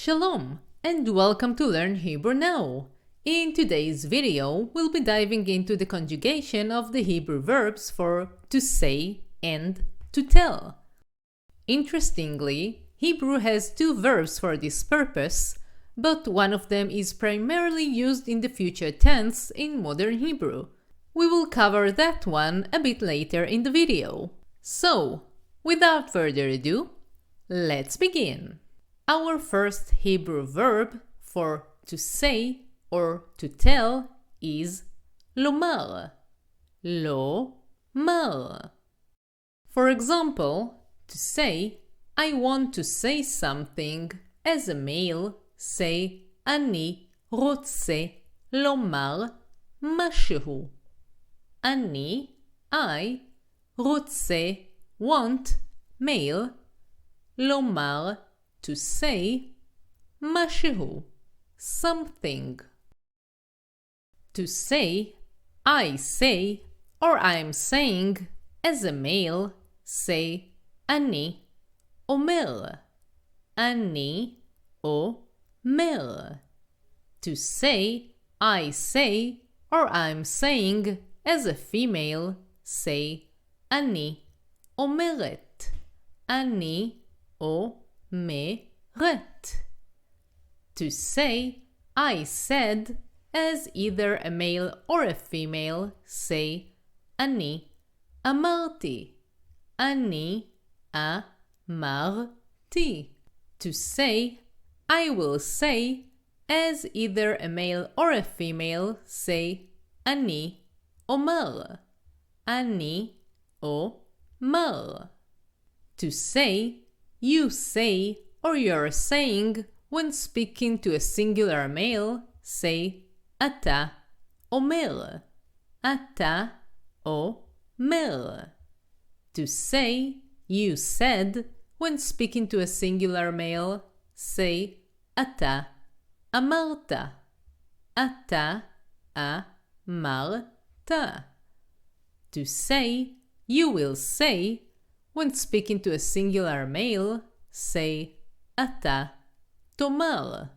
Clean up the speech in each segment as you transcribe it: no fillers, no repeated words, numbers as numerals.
Shalom, and welcome to Learn Hebrew Now. In today's video, we'll be diving into the conjugation of the Hebrew verbs for to say and to tell. Interestingly, Hebrew has two verbs for this purpose, but one of them is primarily used in the future tense in modern Hebrew. We will cover that one a bit later in the video. So, without further ado, let's begin. Our first Hebrew verb for to say or to tell is לומר. לומר. For example, to say, I want to say something, as a male, say, אני רוצה לומר משהו. I, רוצה, want, male, לומר, to say, משהו, something. To say, I say, or I'm saying, as a male, say, אני אומר. אני אומר. To say, I say, or I'm saying, as a female, say, אני אומרת. אני אומרת. To say, I said, as either a male or a female, say, אני אמרתי. אני אמרתי. To say, I will say, as either a male or a female, say, אני אומר. אני אומר. To say, you say, or you're saying, when speaking to a singular male, say, אתה אומר. אתה אומר. To say, you said, when speaking to a singular male, say, אתה אמרת. אתה אמרת. To say, you will say, when speaking to a singular male, say, אתה תאמר.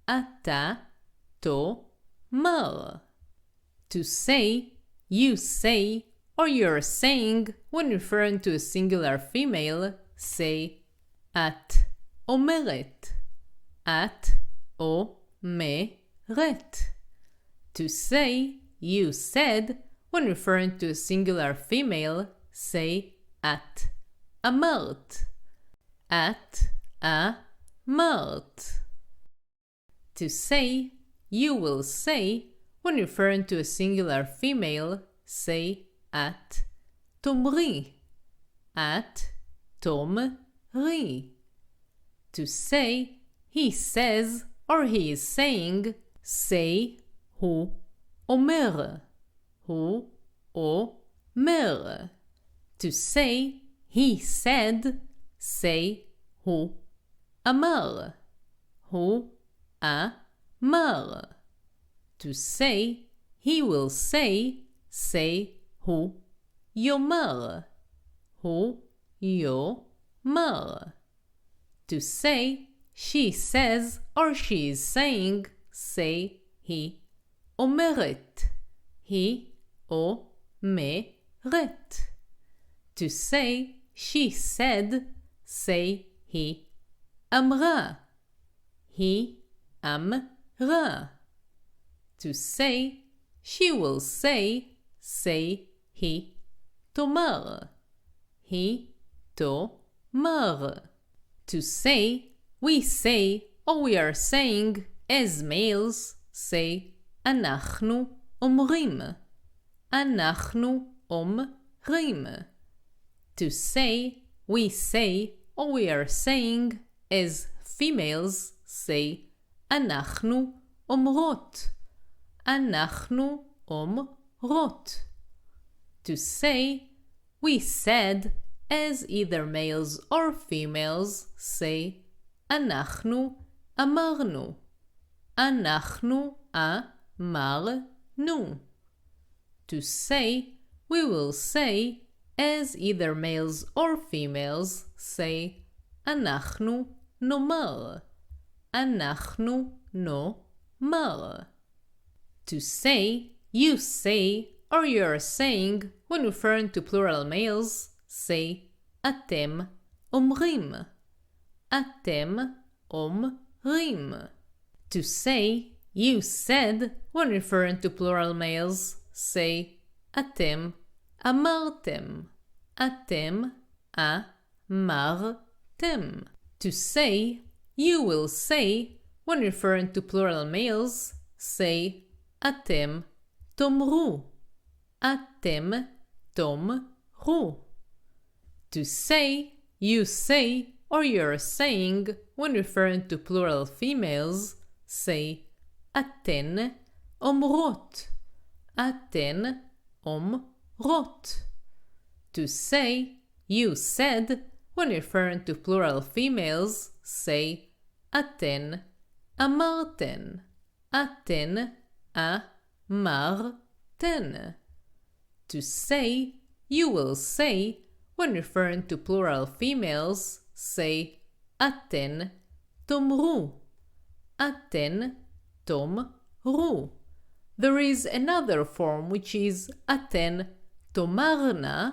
אתה תאמר. To say, you say, or you're saying, when referring to a singular female, say, את אומרת. את אומרת. To say, you said, when referring to a singular female, say, את אמרת. את אמרת. To say, you will say, when referring to a singular female, say, את תאמרי. את תאמרי. To say, he says, or he is saying, say, הוא אומר. הוא אומר. To say, he said, say, הוא אמר. הוא אמר. To say, he will say, say, הוא יאמר. הוא יאמר. To say, she says, or she is saying, say, היא אומרת. היא אומרת. To say, she said, say, היא אמרה. היא אמרה. To say, she will say, say, היא תאמר. היא תאמר. To say, we say, or we are saying, as males, say, אנחנו אומרים. אנחנו אומרים. To say, we say, or we are saying, as females, say, אנחנו אומרות. אנחנו אומרות. To say, we said, as either males or females, say, אנחנו אמרנו. אנחנו אמרנו. To say, we will say, as either males or females, say, אנחנו נאמר. אנחנו נאמר. To say, you say, or you're saying when referring to plural males, say אתם אומרים. אתם אומרים. To say, you said when referring to plural males, say אתם אמרתם. אתם אמרתם. To say, you will say when referring to plural males, say אתם תאמרו. אתם תאמרו. To say, you say, or you're saying when referring to plural females, say אתן אומרות. אתן אומרות. To say, you said when referring to plural females, say אתן אמרתן. אתן אמרתן. To say, you will say when referring to plural females, say אתן תאמרו. אתן תאמרו. There is another form which is אתן תאמרנה,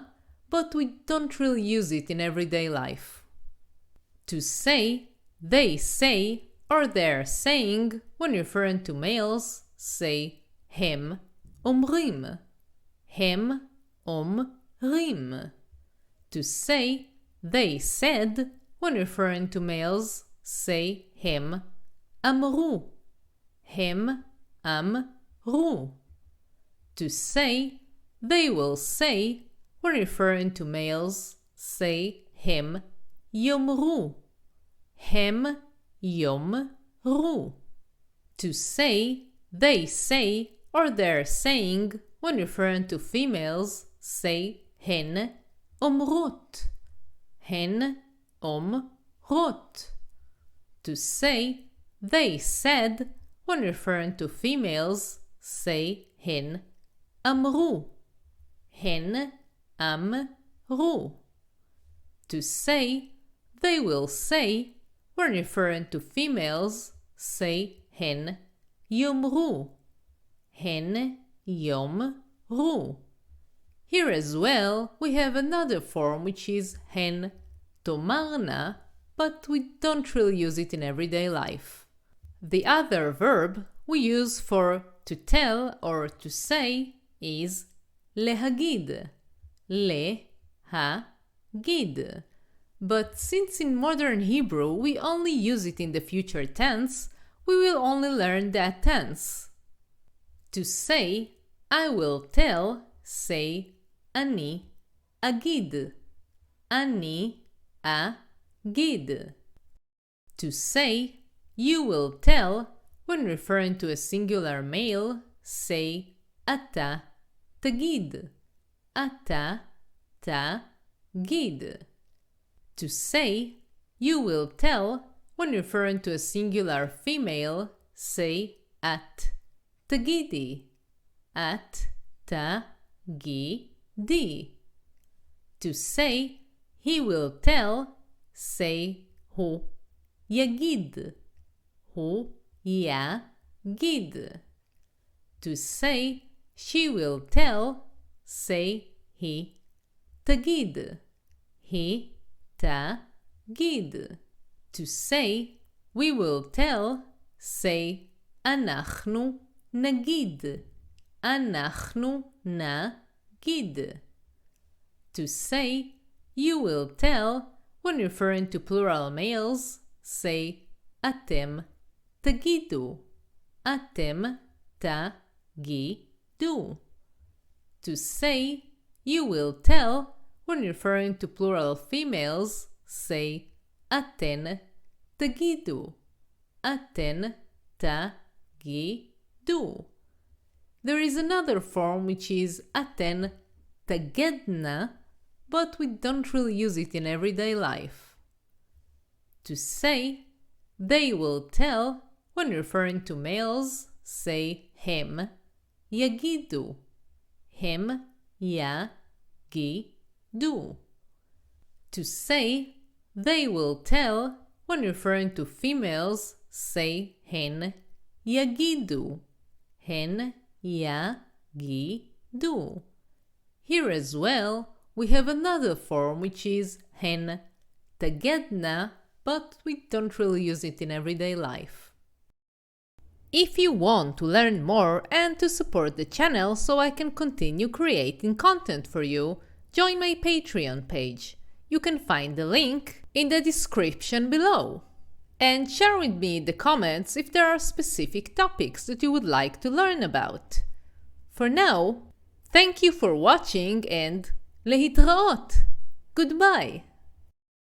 but we don't really use it in everyday life. To say, they say, or they're saying when referring to males, say הם אומרים. הם אומרים. To say, they said when referring to males, say הם אמרו. הם אמרו. To say, they will say when referring to males, say הם יאמרו. הם יאמרו. To say, they say, or they're saying when referring to females, say הן אומרות. הן אומרות. To say, they said when referring to females, say הן אמרו. הן אמרו. To say, they will say when referring to females, say הן יאמרו. הן יאמרו. Here as well, we have another form which is הן תאמרנה, but we don't really use it in everyday life. The other verb we use for to tell or to say is להגיד. להגיד. But since in modern Hebrew we only use it in the future tense, we will only learn that tense. To say, I will tell, say אני אגיד. אני אגיד. To say, you will tell, when referring to a singular male, say אתה תגיד. אתה תגיד. To say, you will tell, when referring to a singular female, say את תגידי. את תגידי. To say, he will tell, say הוא יגיד. הוא יגיד. To say, she will tell, say היא תגיד. היא תגיד. To say, we will tell, say אנחנו נגיד. אנחנו נגיד. To say, you will tell, when referring to plural males, say אתם תגידו. אתם תגידו. To say, you will tell, when referring to plural females, say אתן תגידו. אתן תגידו. There is another form which is אתן תגדנה, but we don't really use it in everyday life. To say, they will tell, when referring to males, say הם יגידו. הם יגידו. To say, they will tell, when referring to females, say הן יגידו. הן יגידו. Here as well, we have another form which is הן תגדנה, but we don't really use it in everyday life. If you want to learn more and to support the channel so I can continue creating content for you, join my Patreon page. You can find the link in the description below. And share with me in the comments if there are specific topics that you would like to learn about. For now, thank you for watching and להתראות. Goodbye.